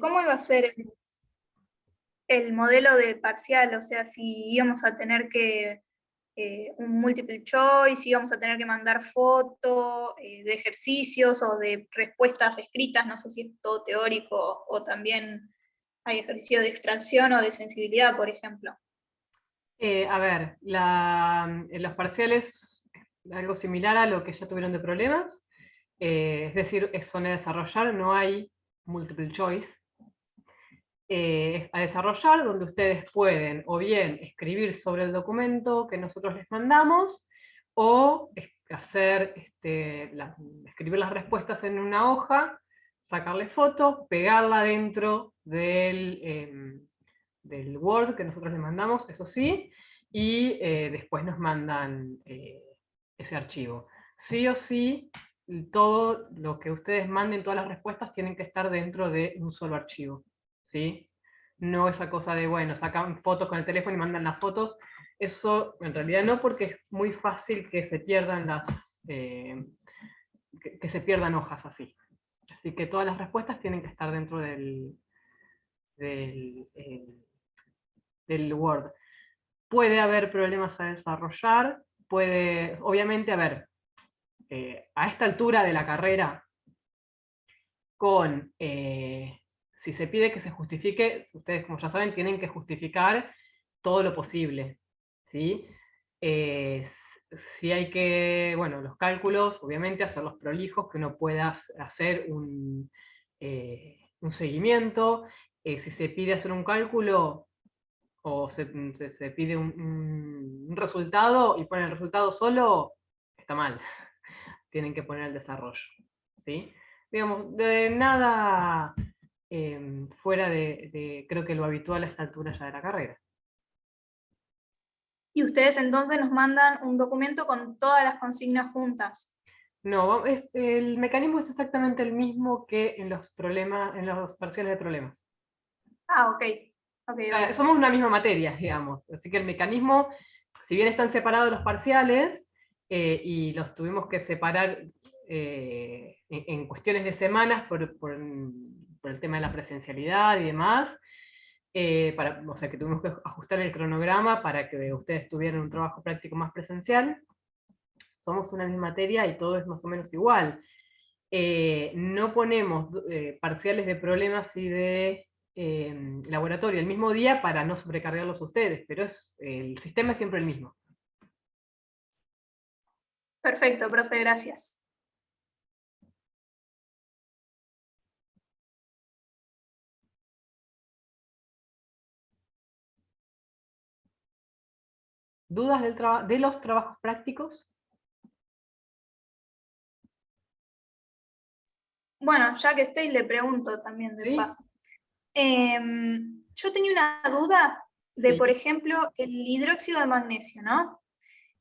¿Cómo iba a ser el modelo de parcial? O sea, si íbamos a tener que un multiple choice, íbamos a tener que mandar fotos de ejercicios o de respuestas escritas, no sé si es todo teórico o también hay ejercicio de extracción o de sensibilidad, por ejemplo. A ver, en los parciales, algo similar a lo que ya tuvieron de problemas, es decir, son a desarrollar, no hay multiple choice. Es a desarrollar donde ustedes pueden o bien escribir sobre el documento que nosotros les mandamos, o hacer, escribir las respuestas en una hoja, sacarle foto, pegarla dentro del Word que nosotros les mandamos, eso sí, y después nos mandan ese archivo. Sí o sí, todo lo que ustedes manden, todas las respuestas, tienen que estar dentro de un solo archivo, ¿sí? No esa cosa de, bueno, sacan fotos con el teléfono y mandan las fotos. Eso en realidad no, porque es muy fácil que se pierdan que se pierdan hojas así. Así que todas las respuestas tienen que estar dentro del, eh, del Word. Puede haber problemas a desarrollar, obviamente, a ver, a esta altura de la carrera, si se pide que se justifique, ustedes como ya saben, tienen que justificar todo lo posible, ¿sí? Eh, si hay que, bueno, los cálculos, obviamente, hacerlos prolijos, que uno pueda hacer un seguimiento. Si se pide hacer un cálculo, o se pide un resultado y ponen el resultado solo, está mal. Tienen que poner el desarrollo, ¿sí? Digamos, de nada fuera creo que lo habitual a esta altura ya de la carrera. Y ustedes entonces nos mandan un documento con todas las consignas juntas. No, el mecanismo es exactamente el mismo que en los problemas, en los parciales de problemas. Ah, ok, ok, obvio. Somos una misma materia, digamos. Así que el mecanismo, si bien están separados los parciales, y los tuvimos que separar en cuestiones de semanas por el tema de la presencialidad y demás, o sea que tuvimos que ajustar el cronograma para que ustedes tuvieran un trabajo práctico más presencial. Somos una misma materia y todo es más o menos igual. No ponemos parciales de problemas y de laboratorio el mismo día para no sobrecargarlos a ustedes, pero el sistema es siempre el mismo. Perfecto, profe, gracias. ¿Dudas de los trabajos prácticos? Bueno, ya que estoy, le pregunto también de ¿Sí? paso. Yo tenía una duda de, por Sí. ejemplo, el hidróxido de magnesio, ¿no?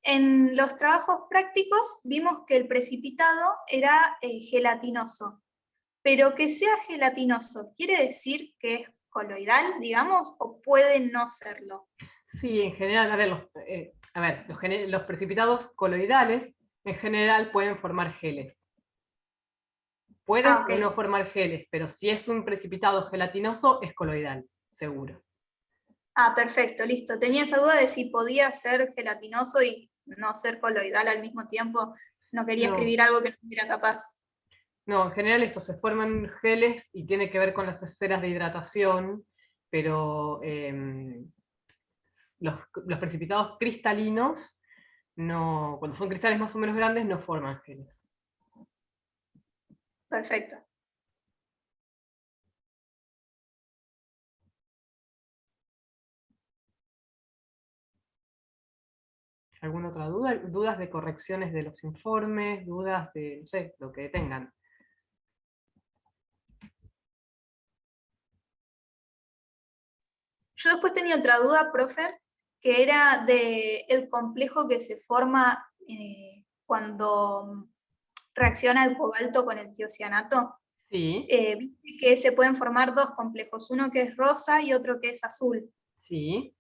En los trabajos prácticos vimos que el precipitado era gelatinoso, pero que sea gelatinoso, ¿quiere decir que es coloidal, digamos, o puede no serlo? Sí, en general, los precipitados coloidales en general pueden formar geles. Pueden Ah, o no ok. formar geles, pero si es un precipitado gelatinoso, es coloidal, seguro. Ah, perfecto, listo. Tenía esa duda de si podía ser gelatinoso y no ser coloidal al mismo tiempo. No quería No, escribir algo que no era capaz. no, en general estos se forman geles y tiene que ver con las esferas de hidratación, pero los precipitados cristalinos, no, cuando son cristales más o menos grandes, no forman geles. Perfecto. ¿Alguna otra duda? ¿Dudas de correcciones de los informes? ¿Dudas de, no sé, lo que tengan? Yo después tenía otra duda, profe, que era de el complejo que se forma cuando reacciona el cobalto con el tiocianato. Sí, Viste que se pueden formar dos complejos, uno que es rosa y otro que es azul. sí.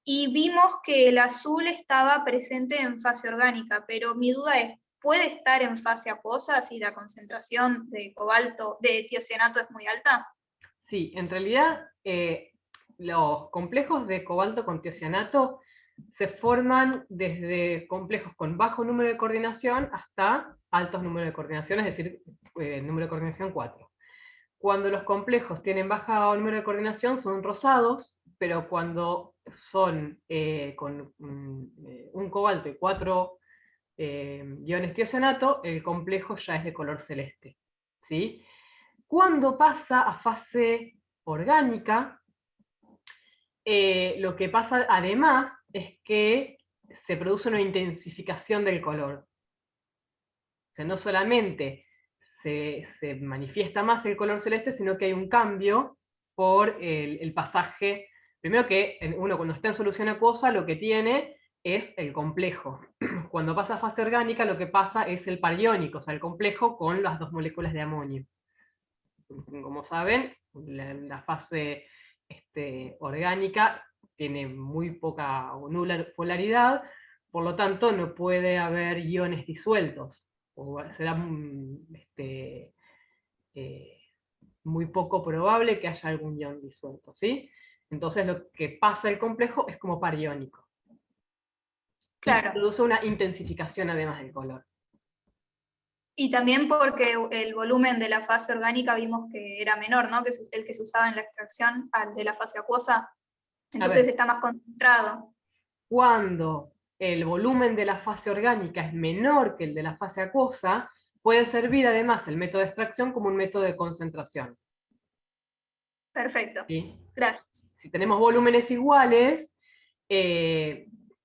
Y vimos que el azul estaba presente en fase orgánica, pero mi duda es, ¿puede estar en fase acuosa si la concentración de cobalto, de tiocianato es muy alta? Sí, en realidad los complejos de cobalto con tiocianato se forman desde complejos con bajo número de coordinación hasta altos números de coordinación, es decir, número de coordinación 4. Cuando los complejos tienen bajo número de coordinación son rosados, pero cuando son con un cobalto y 4 iones tiocianato, el complejo ya es de color celeste. ¿Sí? Cuando pasa a fase orgánica, lo que pasa además es que se produce una intensificación del color. O sea, no solamente se manifiesta más el color celeste, sino que hay un cambio por el pasaje. Primero que uno cuando está en solución acuosa lo que tiene es el complejo. Cuando pasa a fase orgánica lo que pasa es el par iónico, o sea, el complejo con las 2 moléculas de amonio. Como saben, la fase orgánica tiene muy poca o nula polaridad, por lo tanto no puede haber iones disueltos, o será muy poco probable que haya algún ion disuelto, ¿sí? Entonces lo que pasa el complejo es como par iónico. Y se Claro. produce una intensificación además del color. Y también porque el volumen de la fase orgánica vimos que era menor, ¿no? Que es el que se usaba en la extracción al de la fase acuosa. Entonces está más concentrado. Cuando el volumen de la fase orgánica es menor que el de la fase acuosa, puede servir además el método de extracción como un método de concentración. Perfecto. ¿Sí? Gracias. Si tenemos volúmenes iguales,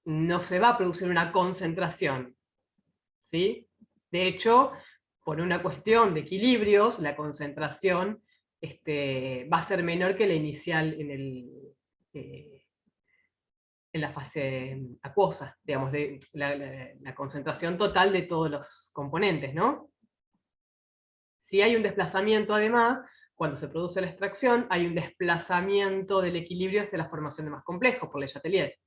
no se va a producir una concentración. ¿Sí? De hecho, por una cuestión de equilibrios, la concentración va a ser menor que la inicial en la fase acuosa, digamos, de la concentración total de todos los componentes, ¿no? Si hay un desplazamiento además, cuando se produce la extracción, hay un desplazamiento del equilibrio hacia la formación de más complejos, por Le Chatelier.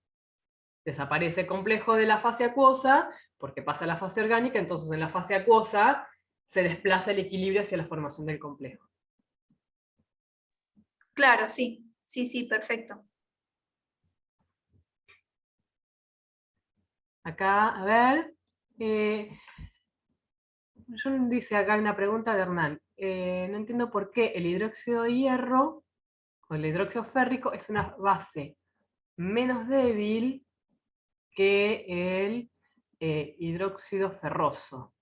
Desaparece el complejo de la fase acuosa, porque pasa a la fase orgánica, entonces en la fase acuosa se desplaza el equilibrio hacia la formación del complejo. Claro, sí. Sí, sí, perfecto. Acá, a ver. Yo dice acá una pregunta de Hernán. No entiendo por qué el hidróxido de hierro, o el hidróxido férrico, es una base menos débil que el hidróxido ferroso.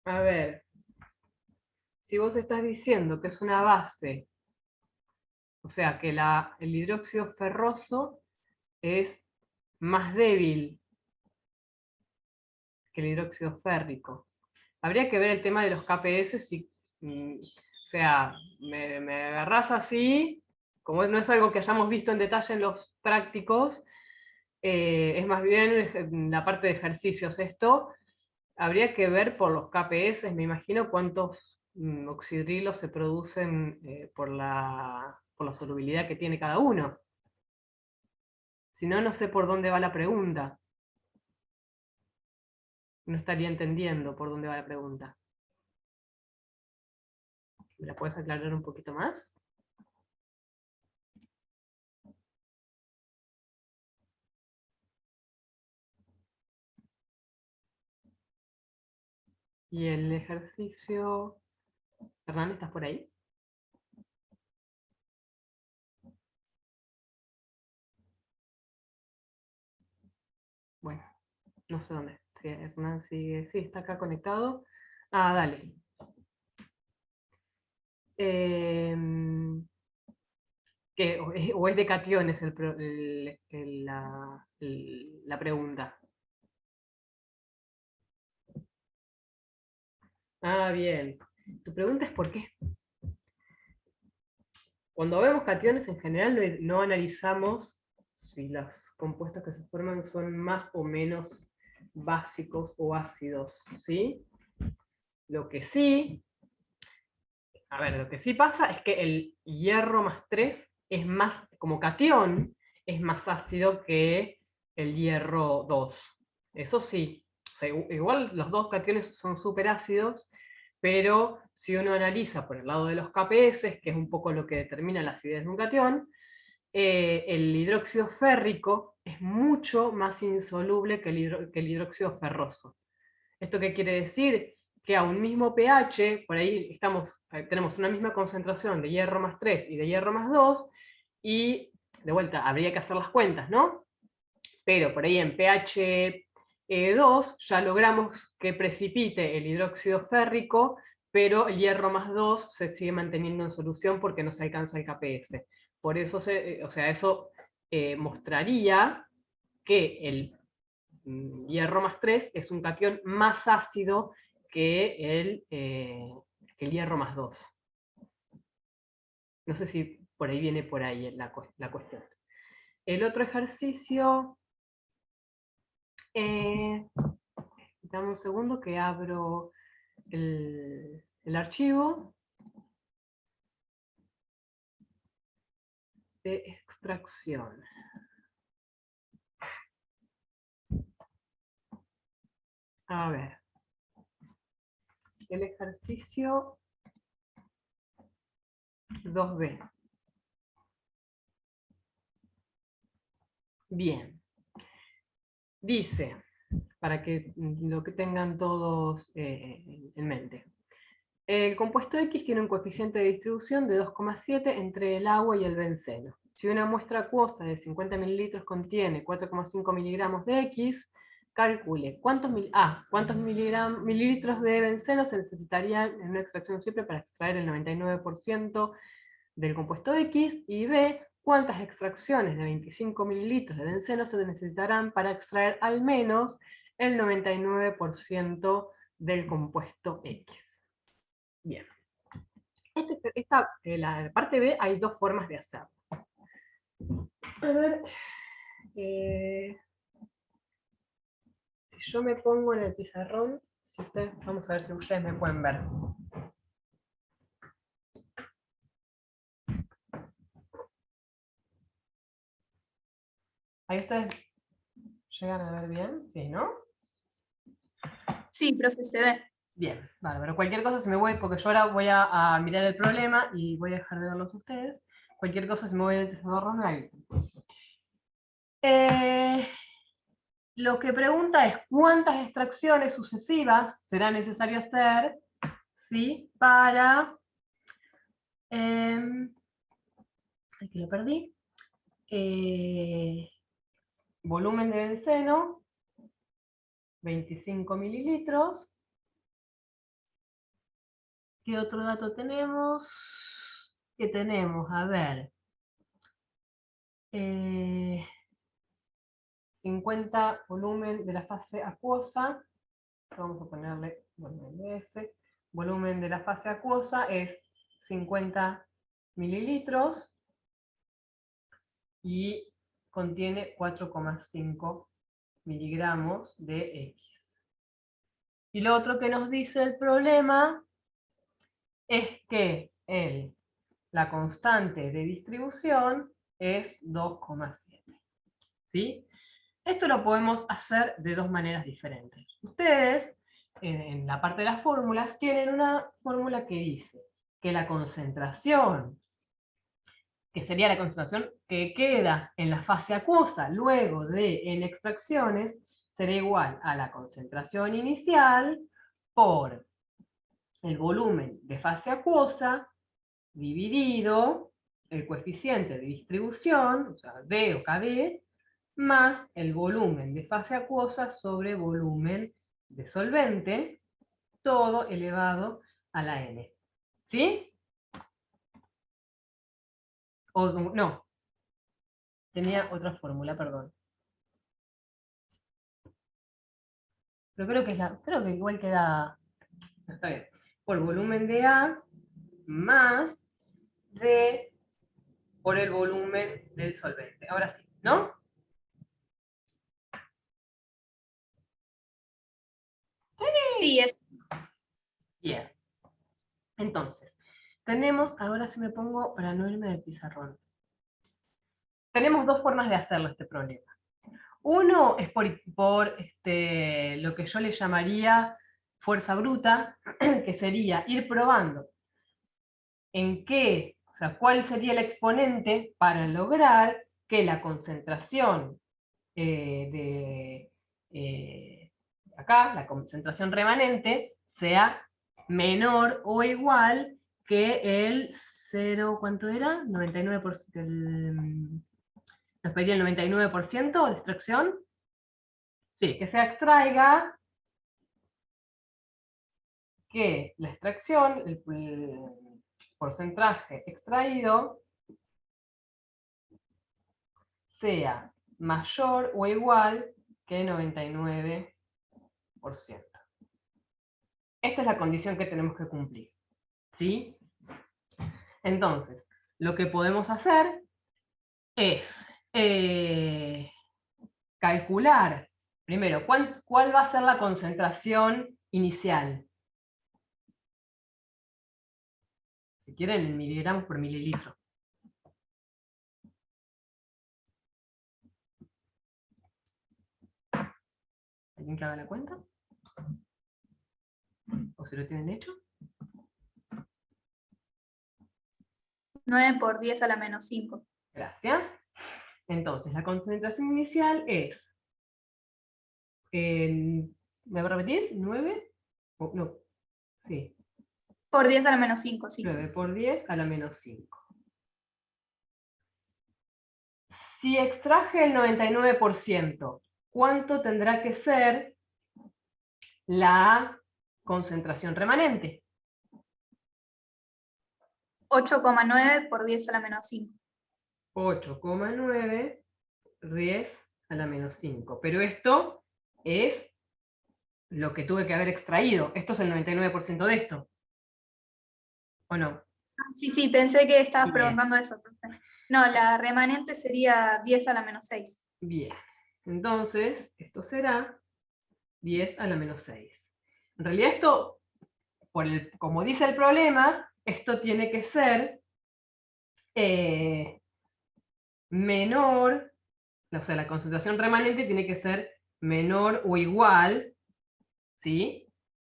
A ver, si vos estás diciendo que es una base, o sea, que el hidróxido ferroso es más débil que el hidróxido férrico. Habría que ver el tema de los KPS, o sea, me agarrás así, como no es algo que hayamos visto en detalle en los prácticos, es más bien la parte de ejercicios esto. Habría que ver por los KPS, me imagino, cuántos oxidrilos se producen por la solubilidad que tiene cada uno. Si no, no sé por dónde va la pregunta. No estaría entendiendo por dónde va la pregunta. ¿Me la puedes aclarar un poquito más? Y el ejercicio... Hernán, ¿estás por ahí? Bueno, no sé dónde. Si Hernán sigue... Sí, está acá conectado. Ah, dale. O es de cationes la pregunta. Ah, bien. Tu pregunta es por qué. Cuando vemos cationes en general no analizamos si los compuestos que se forman son más o menos básicos o ácidos, ¿sí? Lo que sí, a ver, lo que sí pasa es que el hierro más 3 es más, como catión, es más ácido que el hierro 2. Eso sí. O sea, igual los dos cationes son súper ácidos, pero si uno analiza por el lado de los KPS, que es un poco lo que determina la acidez de un catión, el hidróxido férrico es mucho más insoluble que el hidróxido ferroso. ¿Esto qué quiere decir? Que a un mismo pH, por ahí tenemos una misma concentración de hierro más 3 y de hierro más 2, y de vuelta, habría que hacer las cuentas, ¿no? Pero por ahí en pH 2 ya logramos que precipite el hidróxido férrico, pero el hierro más 2 se sigue manteniendo en solución porque no se alcanza el KPS. Por eso, eso mostraría que el hierro más 3 es un catión más ácido que el hierro más 2. No sé si por ahí viene por ahí la cuestión. El otro ejercicio, dame un segundo que abro el archivo de extracción. A ver. El ejercicio 2B. Bien. Dice, para que lo que tengan todos en mente. El compuesto X tiene un coeficiente de distribución de 2,7 entre el agua y el benceno. Si una muestra acuosa de 50 mililitros contiene 4,5 miligramos de X, calcule cuántos mililitros de benceno se necesitarían en una extracción simple para extraer el 99% del compuesto X, y B, cuántas extracciones de 25 mililitros de benceno se necesitarán para extraer al menos el 99% del compuesto X. Bien. La parte B hay dos formas de hacerlo. A ver, si yo me pongo en el pizarrón, vamos a ver si ustedes me pueden ver. Ahí ustedes llegan a ver bien, sí, ¿no? Sí, profe, se ve. Bien, vale, pero cualquier cosa se me voy, porque yo ahora voy a mirar el problema y voy a dejar de verlos ustedes. Cualquier cosa se me voy a pizarrón ahí. Lo que pregunta es cuántas extracciones sucesivas será necesario hacer, ¿sí? Para... aquí lo perdí. Volumen de benceno, 25 mililitros. ¿Qué otro dato tenemos? ¿Qué tenemos? A ver. 50 volumen de la fase acuosa. Vamos a ponerle volumen de S. Volumen de la fase acuosa es 50 mililitros y contiene 4,5 miligramos de X. Y lo otro que nos dice el problema es que la constante de distribución es 2,7. ¿Sí? Esto lo podemos hacer de dos maneras diferentes. Ustedes, en la parte de las fórmulas, tienen una fórmula que dice que la concentración, que sería la concentración que queda en la fase acuosa luego de N extracciones, será igual a la concentración inicial por el volumen de fase acuosa dividido el coeficiente de distribución, o sea, D o KD, más el volumen de fase acuosa sobre volumen de solvente, todo elevado a la N. ¿Sí? O no, tenía otra fórmula, perdón. Pero creo que igual queda, está bien, por volumen de A más D por el volumen del solvente. Ahora sí, ¿no? Sí, es. Bien. Entonces, tenemos, ahora si me pongo para no irme del pizarrón. Tenemos dos formas de hacerlo este problema. Uno es por lo que yo le llamaría fuerza bruta, que sería ir probando en qué, o sea, cuál sería el exponente para lograr que la concentración acá, la concentración remanente, sea menor o igual que el 0, ¿cuánto era? 99%, nos pedía el 99% de extracción. Sí, que se extraiga, que la extracción, el porcentaje extraído, sea mayor o igual que 99%. Esta es la condición que tenemos que cumplir, ¿sí? Entonces, lo que podemos hacer es calcular, primero, ¿cuál va a ser la concentración inicial? Si quieren, en miligramos por mililitro. ¿Alguien que haga la cuenta? ¿O si lo tienen hecho? 9 por 10 a la menos 5. Gracias. Entonces, la concentración inicial es, ¿me repetís? ¿9? No, sí. Por 10 a la menos 5, sí. 9 por 10 a la menos 5. Si extraje el 99%, ¿cuánto tendrá que ser la concentración remanente? 8,9 por 10 a la menos 5. 8,9 10 a la menos 5. Pero esto es lo que tuve que haber extraído. Esto es el 99% de esto. ¿O no? Sí, pensé que estabas Bien. preguntando eso, profe. No, la remanente sería 10 a la menos 6. Bien. Entonces, esto será 10 a la menos 6. En realidad esto, como dice el problema, esto tiene que ser menor, o sea, la concentración remanente tiene que ser menor o igual, ¿sí?,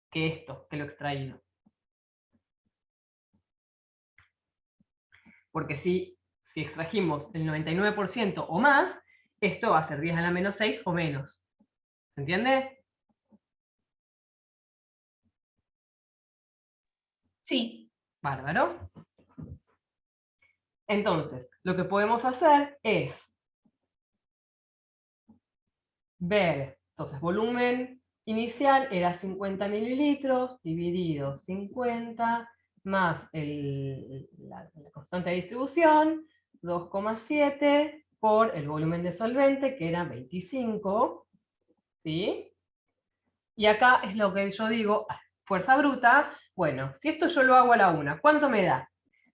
que esto, que lo extraído. Porque si extrajimos el 99% o más, esto va a ser 10 a la menos 6 o menos. ¿Se entiende? Sí. Bárbaro. Entonces, lo que podemos hacer es ver, entonces, volumen inicial era 50 mililitros, dividido 50, más la constante de distribución, 2,7, por el volumen de solvente, que era 25, ¿sí? Y acá es lo que yo digo, fuerza bruta. Bueno, si esto yo lo hago a la una, ¿cuánto me da?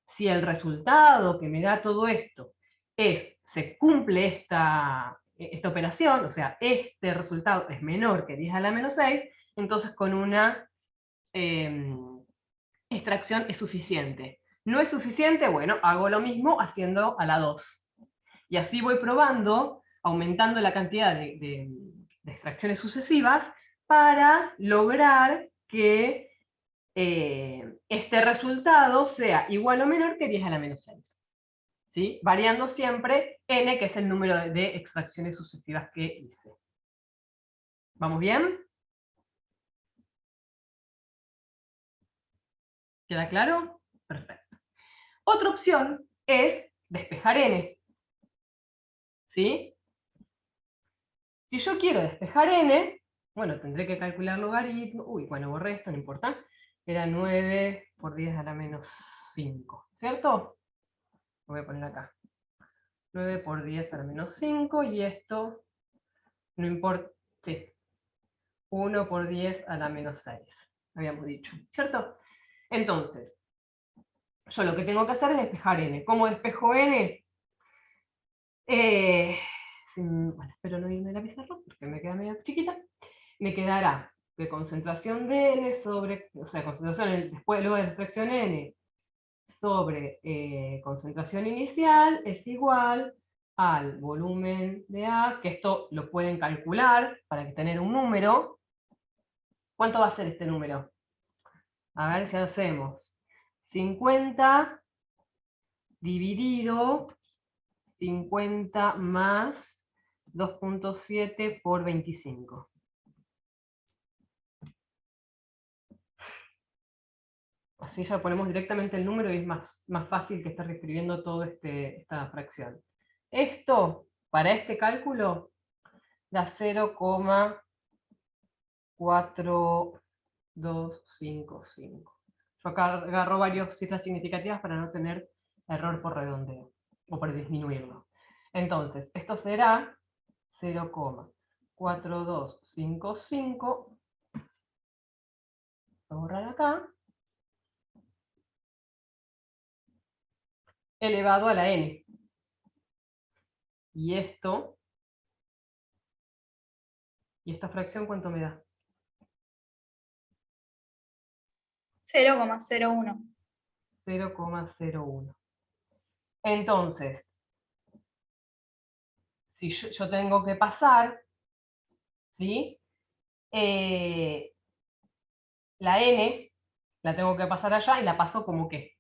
Si el resultado que me da todo esto se cumple esta operación, o sea, este resultado es menor que 10 a la menos 6, entonces con una extracción es suficiente. ¿No es suficiente? Bueno, hago lo mismo haciendo a la 2. Y así voy probando, aumentando la cantidad de extracciones sucesivas para lograr que este resultado sea igual o menor que 10 a la menos 6. ¿Sí? Variando siempre n, que es el número de extracciones sucesivas que hice. ¿Vamos bien? ¿Queda claro? Perfecto. Otra opción es despejar n. ¿Sí? Si yo quiero despejar n, bueno, tendré que calcular logaritmo. Uy, bueno, borré esto, no importa. Era 9 por 10 a la menos 5, ¿cierto? Lo voy a poner acá. 9 por 10 a la menos 5, y esto, no importa, sí, 1 por 10 a la menos 6, habíamos dicho, ¿cierto? Entonces, yo lo que tengo que hacer es despejar n. ¿Cómo despejo n? Bueno, espero no irme a la pizarra porque me queda medio chiquita. Me quedará de concentración de n sobre, o sea, concentración después, luego de extracción n sobre concentración inicial es igual al volumen de A, que esto lo pueden calcular para tener un número. ¿Cuánto va a ser este número? A ver si hacemos 50 dividido 50 más 2.7 por 25. Así ya ponemos directamente el número y es más fácil que estar escribiendo toda esta fracción. Esto, para este cálculo, da 0,4255. Yo acá agarro varias cifras significativas para no tener error por redondeo, o por disminuirlo. Entonces, esto será 0,4255, voy a borrar acá, elevado a la n. Y esto, ¿y esta fracción cuánto me da? 0,01. 0,01. Entonces, si yo tengo que pasar, ¿sí? La n la tengo que pasar allá y la paso como qué.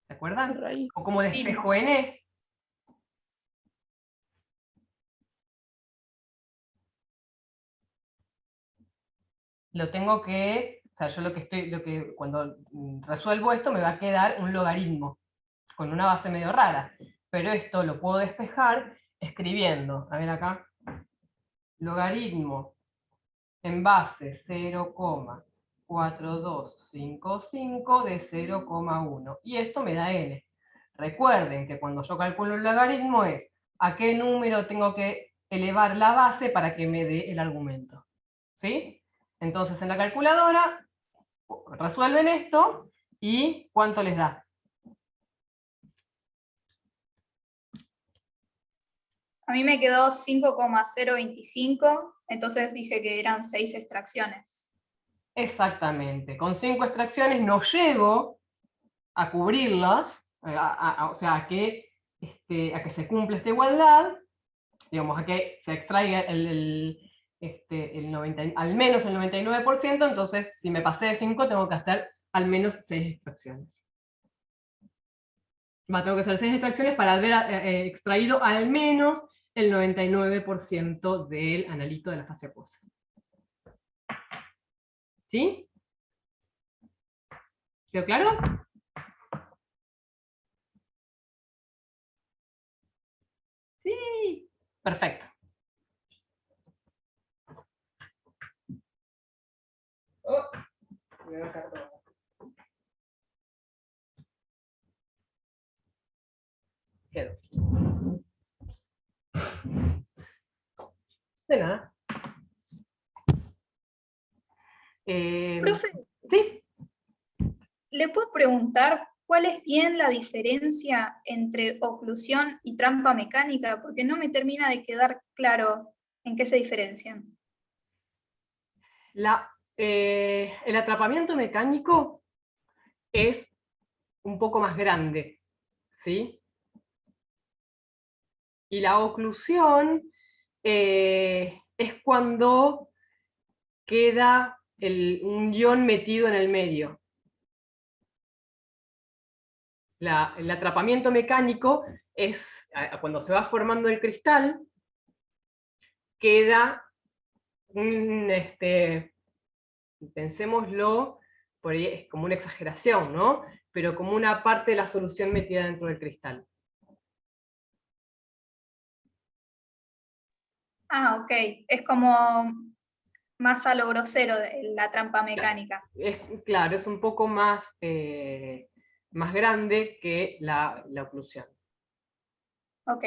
¿Se acuerdan? Raíz. O como despejo n. Lo tengo que, o sea, yo cuando resuelvo esto me va a quedar un logaritmo con una base medio rara. Pero esto lo puedo despejar escribiendo, a ver acá, logaritmo en base 0,4255 de 0,1. Y esto me da n. Recuerden que cuando yo calculo el logaritmo es a qué número tengo que elevar la base para que me dé el argumento. ¿Sí? Entonces en la calculadora resuelven esto y ¿cuánto les da? A mí me quedó 5,025, entonces dije que eran 6 extracciones. Exactamente. Con 5 extracciones no llego a cubrirlas, o sea, a que se cumpla esta igualdad, digamos, a que se extraiga al menos el 99%, entonces si me pasé de 5 tengo que hacer al menos 6 extracciones. Tengo que hacer 6 extracciones para haber extraído al menos el 99% del analito de la fase acuosa. ¿Sí? ¿Quedó claro? Sí. Perfecto. Oh, voy a bajar todo. Quedó. De nada. Profe, Sí. ¿le puedo preguntar cuál es bien la diferencia entre oclusión y trampa mecánica? Porque no me termina de quedar claro en qué se diferencian. El atrapamiento mecánico es un poco más grande, ¿sí? Y la oclusión es cuando queda un ion metido en el medio. El atrapamiento mecánico es cuando se va formando el cristal, queda pensémoslo, por ahí es como una exageración, ¿no? Pero como una parte de la solución metida dentro del cristal. Ah, ok. Es como más a lo grosero de la trampa mecánica. Claro, es un poco más grande que la oclusión. Ok.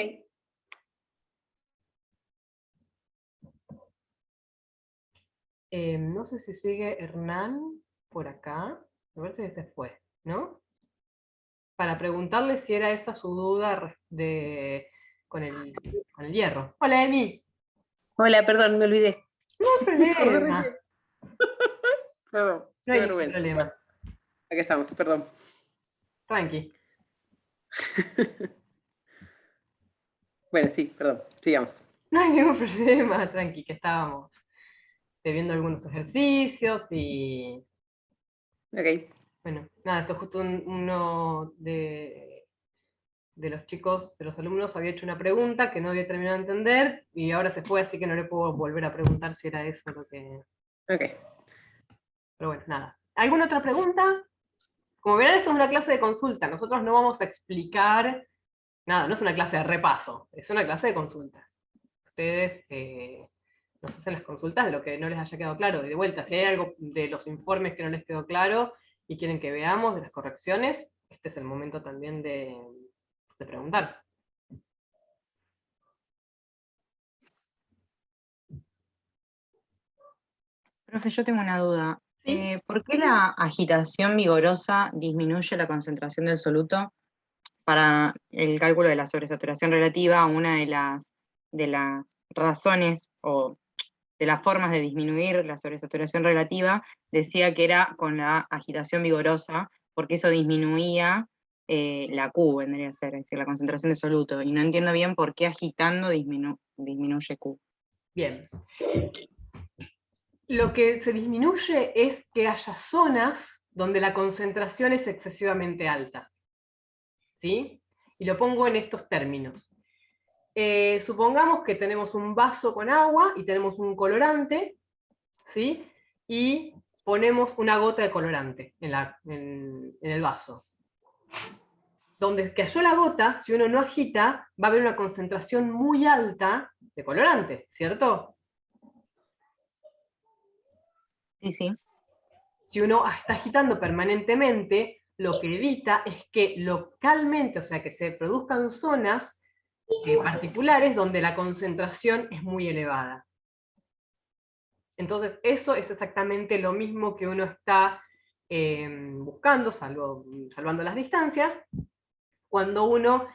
No sé si sigue Hernán por acá. Me parece que se fue, ¿no? Para preguntarle si era esa su duda con el hierro. Hola, Emi. Hola, perdón, me olvidé. No hay Me acordé problema. recién. Perdón, No qué hay ningún vergüenza. problema. Acá estamos, perdón. Tranqui. Bueno, sí, perdón, sigamos. No hay ningún problema, tranqui, que estábamos viendo algunos ejercicios y Ok. bueno, nada, esto justo uno de los chicos, de los alumnos, había hecho una pregunta que no había terminado de entender y ahora se fue, así que no le puedo volver a preguntar si era eso lo que... Ok. Pero bueno, nada. ¿Alguna otra pregunta? Como verán, esto es una clase de consulta, nosotros no vamos a explicar nada, no es una clase de repaso, es una clase de consulta. Ustedes nos hacen las consultas de lo que no les haya quedado claro. Y de vuelta, si hay algo de los informes que no les quedó claro y quieren que veamos de las correcciones, este es el momento también de preguntar. Profe, yo tengo una duda. ¿Sí? ¿Por qué la agitación vigorosa disminuye la concentración del soluto? Para el cálculo de la sobresaturación relativa, una de las razones o de las formas de disminuir la sobresaturación relativa decía que era con la agitación vigorosa, porque eso disminuía la Q, vendría a ser, es decir, la concentración de soluto. Y no entiendo bien por qué agitando disminuye Q. Bien. Lo que se disminuye es que haya zonas donde la concentración es excesivamente alta. ¿Sí? Y lo pongo en estos términos. Supongamos que tenemos un vaso con agua y tenemos un colorante, ¿sí? Y ponemos una gota de colorante en el vaso. Donde cayó la gota, si uno no agita, va a haber una concentración muy alta de colorante, ¿cierto? Sí, sí. Si uno está agitando permanentemente, lo que evita es que localmente, o sea, que se produzcan zonas particulares donde la concentración es muy elevada. Entonces, eso es exactamente lo mismo que uno está buscando, salvando las distancias, cuando uno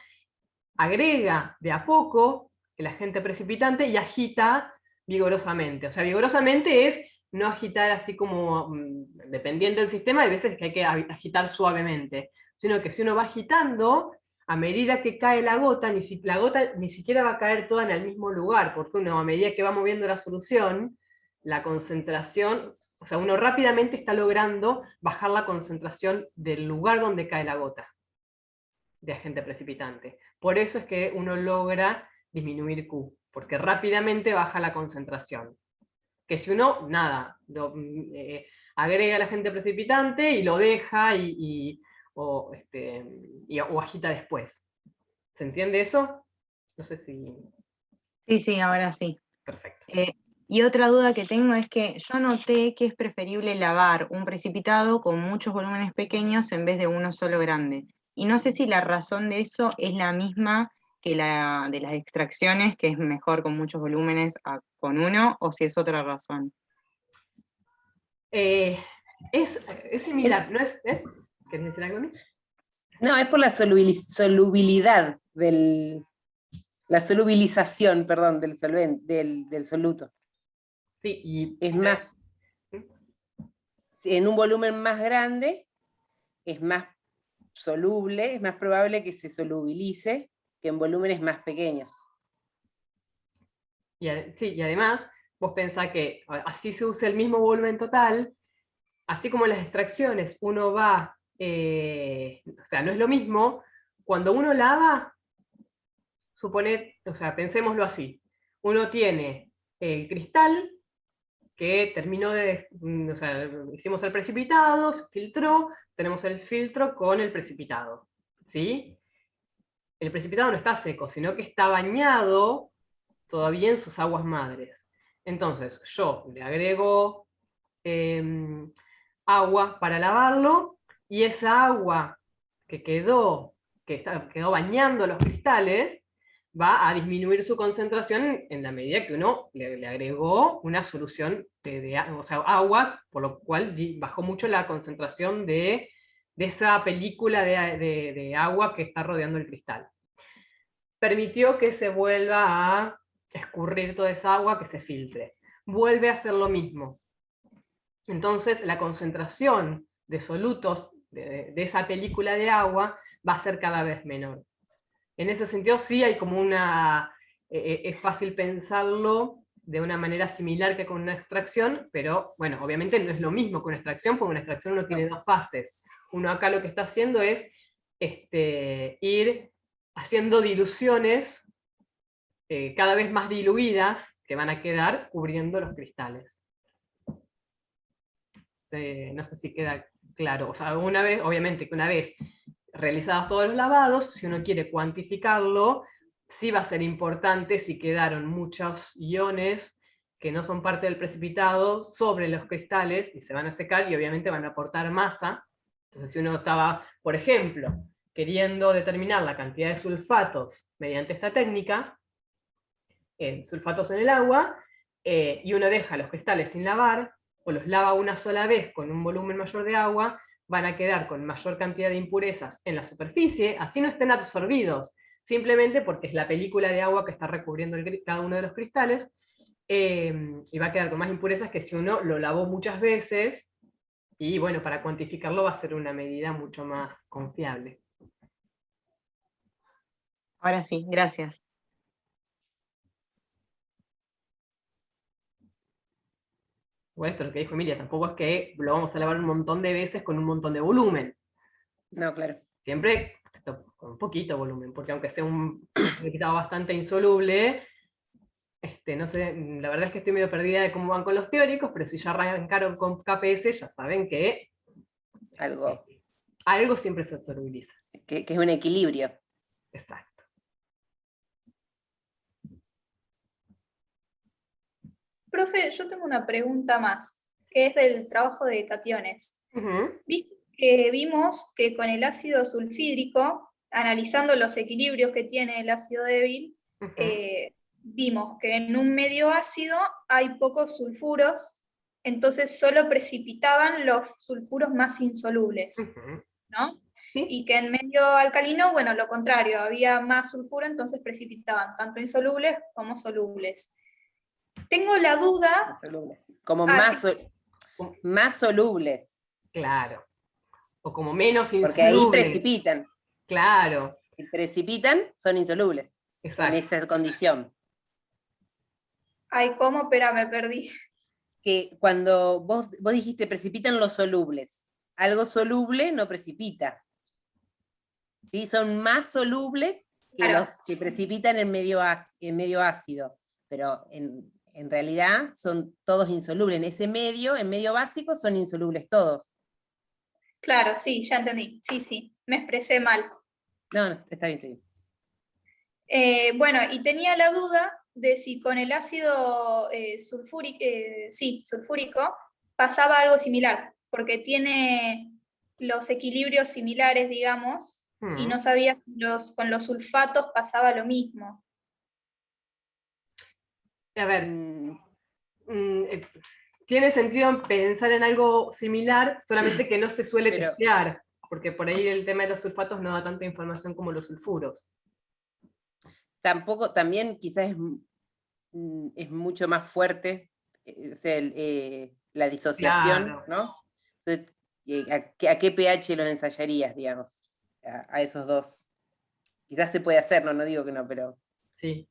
agrega de a poco el agente precipitante y agita vigorosamente. O sea, vigorosamente es no agitar así como, dependiendo del sistema, hay veces que hay que agitar suavemente, sino que si uno va agitando, a medida que cae la gota ni siquiera va a caer toda en el mismo lugar, porque uno, a medida que va moviendo la solución, la concentración, o sea, uno rápidamente está logrando bajar la concentración del lugar donde cae la gota de agente precipitante. Por eso es que uno logra disminuir Q, porque rápidamente baja la concentración. Que si uno, nada, agrega el agente precipitante y lo deja o agita después. ¿Se entiende eso? No sé si... Sí, sí, ahora sí. Perfecto. Y otra duda que tengo es que yo noté que es preferible lavar un precipitado con muchos volúmenes pequeños en vez de uno solo grande. Y no sé si la razón de eso es la misma que la de las extracciones, que es mejor con muchos volúmenes con uno, o si es otra razón. Es similar, ¿no es? ¿Querés decir algo, Mí? No, es por la solubilidad la solubilización, perdón, del solvente, del soluto. Sí, y... Es más, en un volumen más grande, es más soluble, es más probable que se solubilice que en volúmenes más pequeños. Sí, y además, vos pensás que así se usa el mismo volumen total, así como en las extracciones uno va, o sea, no es lo mismo, cuando uno lava, o sea, pensémoslo así, uno tiene el cristal que terminó o sea, hicimos el precipitado, se filtró, tenemos el filtro con el precipitado, ¿sí? El precipitado no está seco, sino que está bañado todavía en sus aguas madres. Entonces, yo le agrego agua para lavarlo, y esa agua quedó bañando los cristales, va a disminuir su concentración en la medida que uno le agregó una solución o sea, agua, por lo cual bajó mucho la concentración de esa película de agua que está rodeando el cristal. Permitió que se vuelva a escurrir toda esa agua, que se filtre. Vuelve a hacer lo mismo. Entonces la concentración de solutos de esa película de agua va a ser cada vez menor. En ese sentido sí hay como una, es fácil pensarlo de una manera similar que con una extracción, pero bueno, obviamente no es lo mismo que una extracción, porque una extracción no tiene dos fases. Uno acá lo que está haciendo es ir haciendo diluciones cada vez más diluidas que van a quedar cubriendo los cristales. No sé si queda claro. O sea, una vez, obviamente que una vez realizados todos los lavados, si uno quiere cuantificarlo, sí va a ser importante si quedaron muchos iones que no son parte del precipitado sobre los cristales y se van a secar y obviamente van a aportar masa. Entonces si uno estaba, por ejemplo, queriendo determinar la cantidad de sulfatos mediante esta técnica, sulfatos en el agua, y uno deja los cristales sin lavar, o los lava una sola vez con un volumen mayor de agua, van a quedar con mayor cantidad de impurezas en la superficie, así no estén absorbidos, simplemente porque es la película de agua que está recubriendo cada uno de los cristales, y va a quedar con más impurezas que si uno lo lavó muchas veces, y bueno, para cuantificarlo va a ser una medida mucho más confiable. Ahora sí, gracias. Bueno, esto es lo que dijo Emilia, tampoco es que lo vamos a lavar un montón de veces con un montón de volumen. No, claro. Siempre con un poquito de volumen, porque aunque sea un precipitado bastante insoluble, no sé, la verdad es que estoy medio perdida de cómo van con los teóricos, pero si ya arrancaron con KPS, ya saben que Algo algo siempre se solubiliza. que es un equilibrio. Exacto. Profe, yo tengo una pregunta más, que es del trabajo de cationes. Ujú, Viste que vimos que con el ácido sulfídrico, analizando los equilibrios que tiene el ácido débil, ujú, vimos que en un medio ácido hay pocos sulfuros, entonces solo precipitaban los sulfuros más insolubles, ujú. ¿no? ¿Sí? Y que en medio alcalino, bueno, lo contrario, había más sulfuro, entonces precipitaban tanto insolubles como solubles. Tengo la duda, Solubles. Como sí, más solubles, Claro. O como menos porque ahí insolubles. precipitan. Claro, Si precipitan, son insolubles en exacto. esa condición. ay, ¿cómo? Espera, me perdí. Que cuando vos dijiste precipitan los solubles, algo soluble no precipita. ¿Sí? Son más solubles que Claro, los que precipitan en medio ácido, pero en realidad son todos insolubles. En medio básico, son insolubles todos. claro, sí, ya entendí. Sí, me expresé mal. No, está bien, está bien. Bueno, y tenía la duda de si con el ácido sulfúrico pasaba algo similar, porque tiene los equilibrios similares, digamos, y no sabía si con los sulfatos pasaba lo mismo. A ver, Mm, tiene sentido pensar en algo similar, solamente que no se suele Pero testear, porque por ahí el tema de los sulfatos no da tanta información como los sulfuros. tampoco, también quizás es mucho más fuerte, o sea, la disociación, Claro, ¿no? Entonces, ¿a qué pH los ensayarías, digamos? A esos dos. Quizás se puede hacer, no digo que no, pero... sí.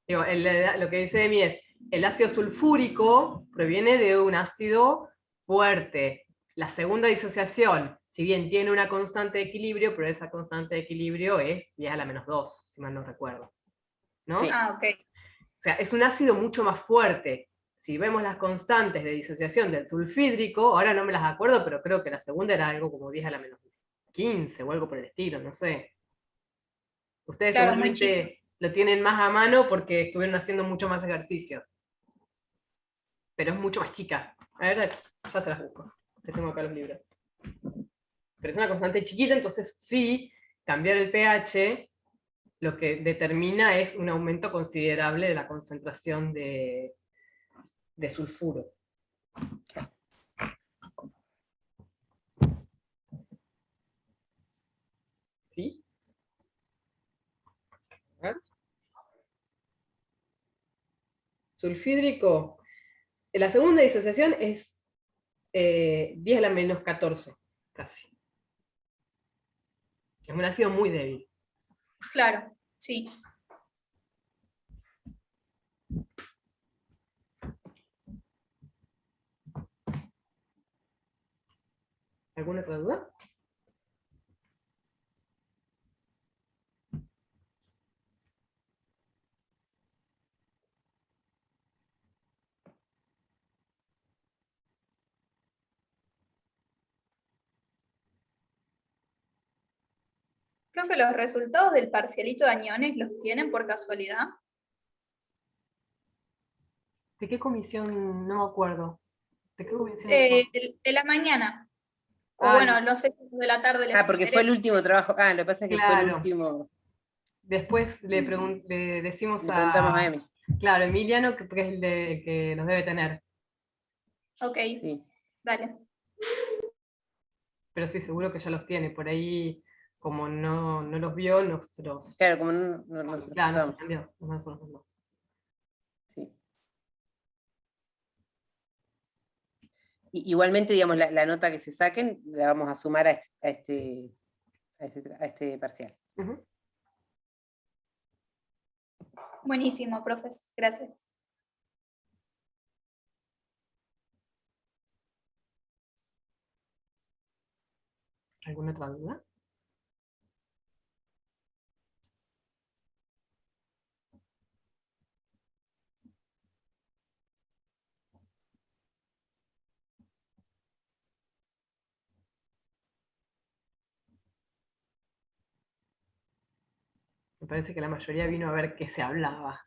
Digo, lo que dice Emi es, el ácido sulfúrico proviene de un ácido fuerte. La segunda disociación, si bien tiene una constante de equilibrio, pero esa constante de equilibrio es 10 a la menos 2, si mal no recuerdo. ¿No? Sí. Ah, ok. O sea, es un ácido mucho más fuerte. Si vemos las constantes de disociación del sulfídrico, ahora no me las acuerdo, pero creo que la segunda era algo como 10 a la menos 15 o algo por el estilo, no sé. Ustedes Claro, muy chico. seguramente lo tienen más a mano porque estuvieron haciendo mucho más ejercicios. Pero es mucho más chica. A ver, ya se las busco. Que tengo acá los libros. Pero es una constante chiquita, entonces sí, cambiar el pH lo que determina es un aumento considerable de la concentración de sulfuro. ¿Sí? A ver. Sulfídrico. La segunda disociación es 10 a la menos 14, casi. Es un ácido muy débil. Claro, sí. ¿Alguna otra duda? Profe, ¿los resultados del parcialito de Añones los tienen por casualidad? ¿De qué comisión? No me acuerdo. ¿De qué comisión son? De la mañana. O Ah, bueno, no sé si de la tarde les porque fue el interesa. último trabajo. Lo que pasa es que fue el claro. último. Después le decimos Le preguntamos a Emi. Claro, Emiliano, que es el que nos debe tener. Ok, Sí. vale. Pero sí, seguro que ya los tiene. Por ahí, como no los vio, nosotros. Claro, como no se los Claro, no se pasamos. cambió. No se los mandó. Sí. Igualmente, digamos, la nota que se saquen la vamos a sumar a este parcial. Ujú. Buenísimo, profes. Gracias. ¿Alguna otra duda? Me parece que la mayoría vino a ver qué se hablaba.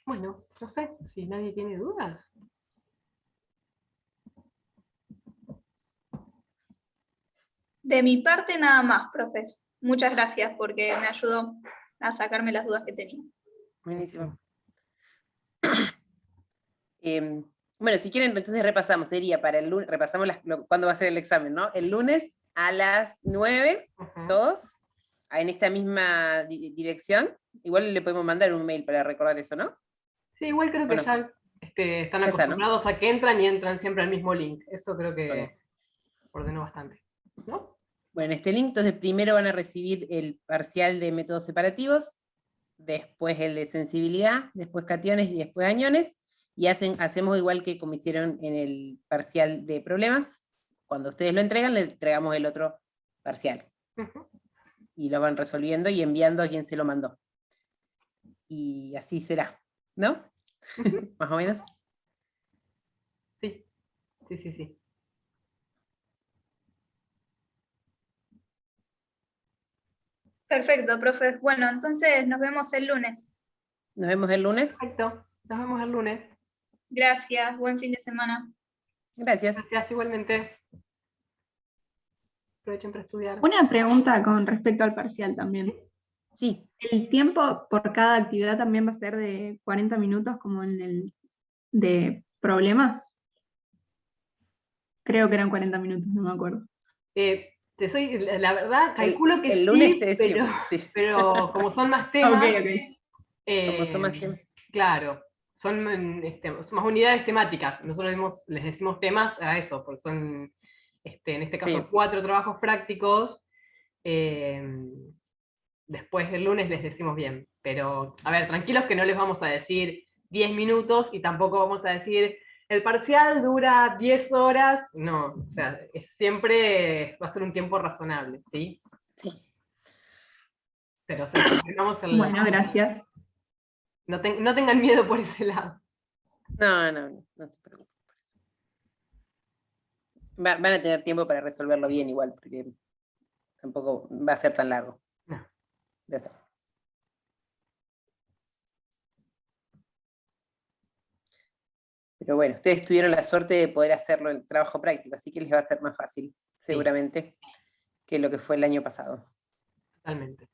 Bueno, no sé, si nadie tiene dudas. De mi parte, nada más, profes. Muchas gracias porque me ayudó a sacarme las dudas que tenía. Buenísimo. Bueno, si quieren, entonces repasamos. Sería para el lunes, repasamos cuándo va a ser el examen, ¿no? El lunes a las 9, todos, en esta misma dirección. Igual le podemos mandar un mail para recordar eso, ¿no? Sí, igual creo que Bueno, ya están ya está, acostumbrados a que entran y entran siempre al mismo link. Eso creo Por que eso. ordenó bastante. ¿No? Bueno, en este link, entonces primero van a recibir el parcial de métodos separativos, después el de sensibilidad, después cationes y después aniones, y hacemos igual que como hicieron en el parcial de problemas. Cuando ustedes lo entregan, le entregamos el otro parcial. Ujú. Y lo van resolviendo y enviando a quien se lo mandó. Y así será, ¿no? Más o menos. Sí, sí, sí, sí. Perfecto, profe. Bueno, entonces nos vemos el lunes. Nos vemos el lunes. Perfecto. Nos vemos el lunes. Gracias. Buen fin de semana. Gracias. Gracias igualmente. Aprovechen para estudiar. Una pregunta con respecto al parcial también. Sí. ¿El tiempo por cada actividad también va a ser de 40 minutos como en el de problemas? Creo que eran 40 minutos, no me acuerdo. La verdad, calculo que el lunes sí, te decimos, sí. pero como son más temas, Como son más temas. claro, son más unidades temáticas. Nosotros les decimos temas a eso, porque son, en este caso, Sí. 4 trabajos prácticos. Después del lunes les decimos bien. Pero, a ver, tranquilos que no les vamos a decir 10 minutos y tampoco vamos a decir el parcial dura 10 horas. No, o sea, siempre va a ser un tiempo razonable, ¿sí? Sí. Pero, o sea, confirmamos el... Bueno, gracias. No tengan miedo por ese lado. No se preocupen por eso. Van a tener tiempo para resolverlo bien igual, porque tampoco va a ser tan largo. No. Ya está. Pero bueno, ustedes tuvieron la suerte de poder hacerlo en trabajo práctico, así que les va a ser más fácil, seguramente, que lo que fue el año pasado. Totalmente.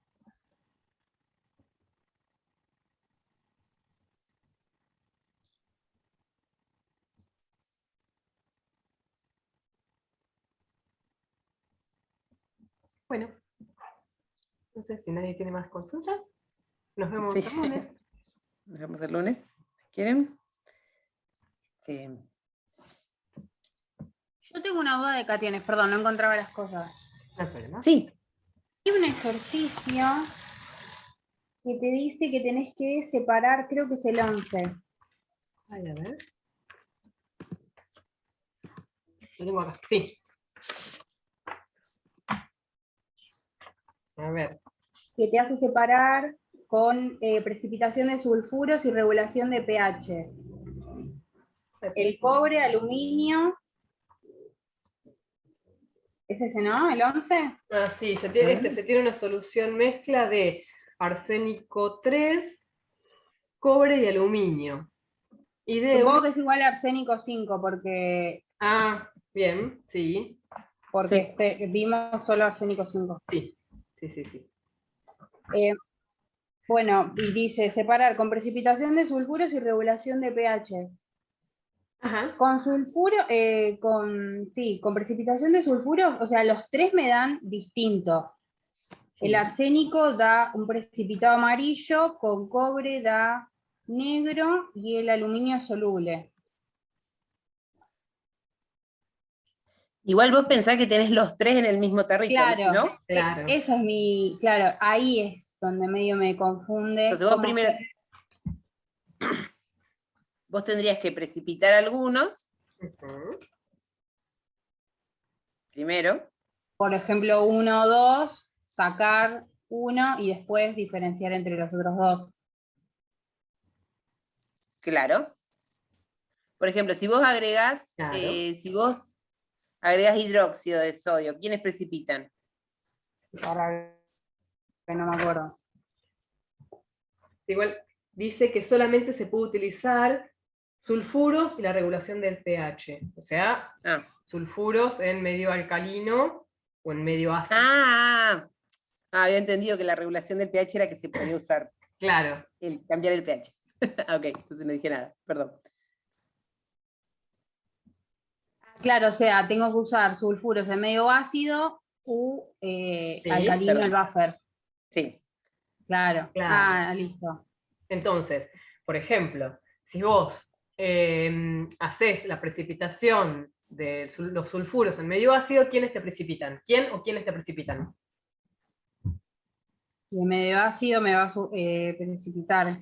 Bueno, no sé si nadie tiene más consultas. Nos vemos Sí. el lunes. Nos vemos el lunes, si quieren. Yo tengo una duda de cationes, perdón, no encontraba las cosas. No hay problema. Sí, Hay un ejercicio que te dice que tenés que separar, creo que es el 11. Ay, a ver. Lo tengo acá. Sí. A ver. Que te hace separar con precipitación de sulfuros y regulación de pH. El cobre, aluminio. ¿Es ese, no? ¿El 11? Ah, sí, se tiene una solución mezcla de arsénico 3, cobre y aluminio. Y de Supongo que es igual a arsénico 5, porque bien, sí. vimos solo arsénico 5. Sí. Bueno, y dice separar con precipitación de sulfuros y regulación de pH. Ajá. Con sulfuro, con precipitación de sulfuros, o sea, los tres me dan distinto. Sí. El arsénico da un precipitado amarillo, con cobre da negro y el aluminio soluble. igual vos pensás que tenés los tres en el mismo tarrito, Claro, ¿no? Claro. Esa es claro, ahí es donde medio me confunde. Entonces vos cómo primero, vos tendrías que precipitar algunos, Ujú. primero, por ejemplo, 1 o 2, sacar uno y después diferenciar entre los otros dos. claro. Por ejemplo, si vos agregás, Claro. hidróxido de sodio, ¿quiénes precipitan? Ahora que no me acuerdo. Igual dice que solamente se puede utilizar sulfuros y la regulación del pH. O sea, sulfuros en medio alcalino o en medio ácido. Había entendido que la regulación del pH era que se podía usar. Claro. Cambiar el pH. Ok, entonces no dije nada, perdón. Claro, o sea, tengo que usar sulfuros en medio ácido u alcalino perdón. el buffer. Sí. Claro. Claro. Listo. Entonces, por ejemplo, si vos haces la precipitación de los sulfuros en medio ácido, ¿quiénes te precipitan? ¿Quién o quiénes te precipitan? Y en medio ácido me va a precipitar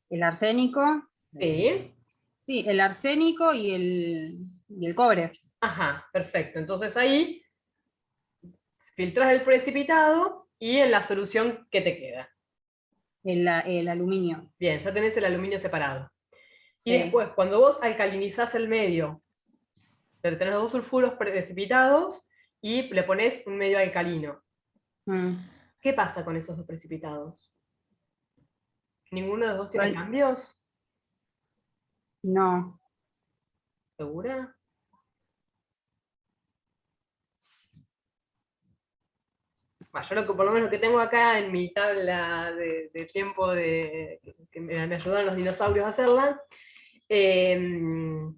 el arsénico. Sí. Sí, el arsénico y el cobre. Ajá, perfecto. Entonces ahí filtras el precipitado y en la solución, ¿qué te queda? El aluminio. Bien, ya tenés el aluminio separado. Y Sí. después, cuando vos alcalinizás el medio, tenés los dos sulfuros precipitados y le pones un medio alcalino. ¿Qué pasa con esos dos precipitados? ¿Ninguno de los dos tiene cambios? No. ¿Segura? Yo por lo menos lo que tengo acá en mi tabla de tiempo que me ayudaron los dinosaurios a hacerla, el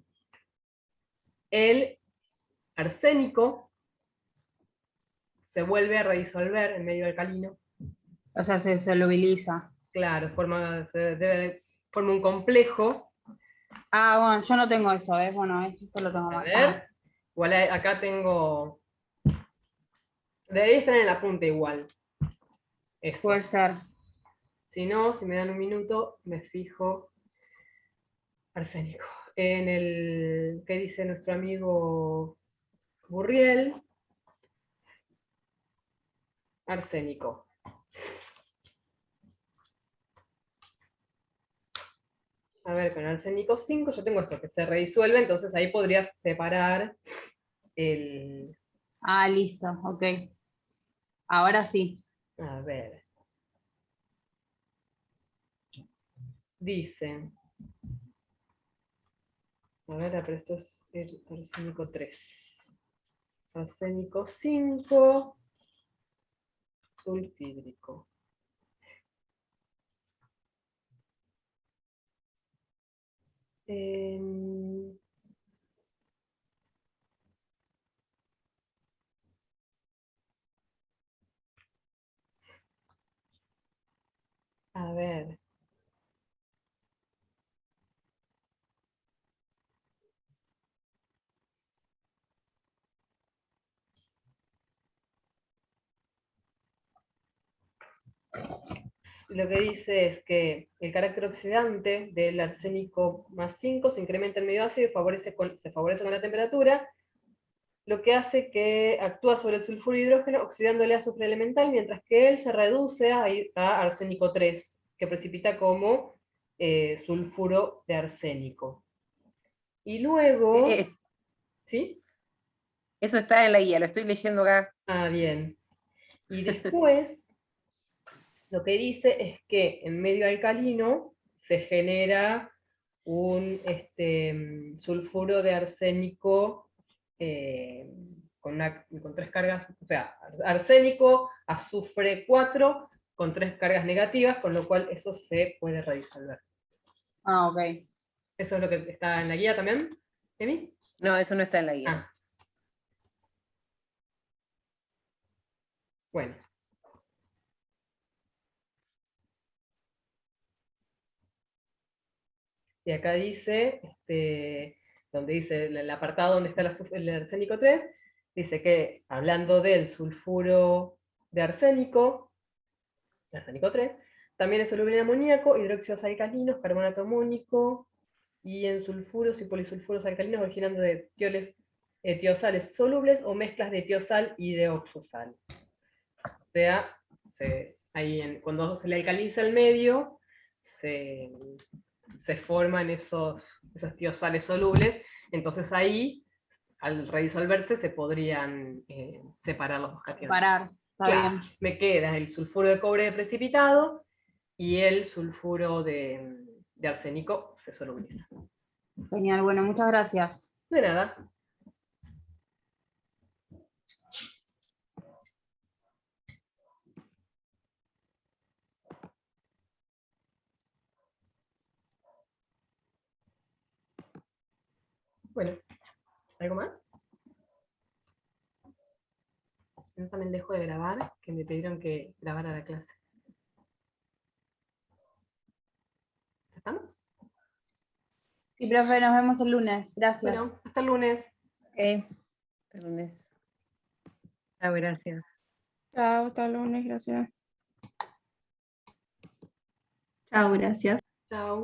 arsénico se vuelve a redisolver en medio alcalino. O sea, se solubiliza. Claro, forma un complejo. Bueno, yo no tengo eso, ¿ves? Bueno, esto lo tengo A más. ver, igual acá tengo... Debería estar en la punta igual. Eso. Puede ser. Si no, si me dan un minuto, me fijo. Arsénico. En el que dice nuestro amigo Burriel. Arsénico. A ver, con arsénico 5 yo tengo esto que se redisuelve, entonces ahí podrías separar el... Listo, ok. Ahora sí. A ver. Dice... A ver, pero esto es el arsénico 3. Arsénico 5. sulfídrico. A ver. Lo que dice es que el carácter oxidante del arsénico +5 se incrementa en medio ácido y se favorece con la temperatura, lo que hace que actúa sobre el sulfuro de hidrógeno oxidándole a azufre elemental, mientras que él se reduce a arsénico 3, que precipita como sulfuro de arsénico. Y luego... ¿Sí? Eso está en la guía, lo estoy leyendo acá. Ah, bien. Y después, lo que dice es que en medio alcalino se genera un sulfuro de arsénico con 3 cargas, o sea, arsénico, azufre 4, con 3 cargas negativas, con lo cual eso se puede redisolver. Ah, ok. ¿Eso es lo que está en la guía también, Emi? No, eso no está en la guía. Ah. Bueno. Y acá dice, donde dice el apartado donde está el arsénico 3, dice que hablando del sulfuro de arsénico 3, también es soluble en amoníaco, hidróxidos alcalinos, carbonato amónico, y en sulfuros y polisulfuros alcalinos originando de tiosales solubles o mezclas de tiosal y de oxosal. O sea, cuando se le alcaliza el medio, se forman esos tiosales solubles, entonces ahí, al redisolverse, se podrían separar los dos cationes. Separar, está Claro, bien. me queda el sulfuro de cobre precipitado y el sulfuro de arsénico se solubiliza. Genial, bueno, muchas gracias. De nada. Bueno, ¿algo más? Yo también dejo de grabar, que me pidieron que grabara la clase. ¿Estamos? Sí, profe, nos vemos el lunes. Gracias. Bueno, hasta el lunes. Hasta el lunes. Chao, gracias. Chao, hasta el lunes, gracias. Chao, gracias. Chao.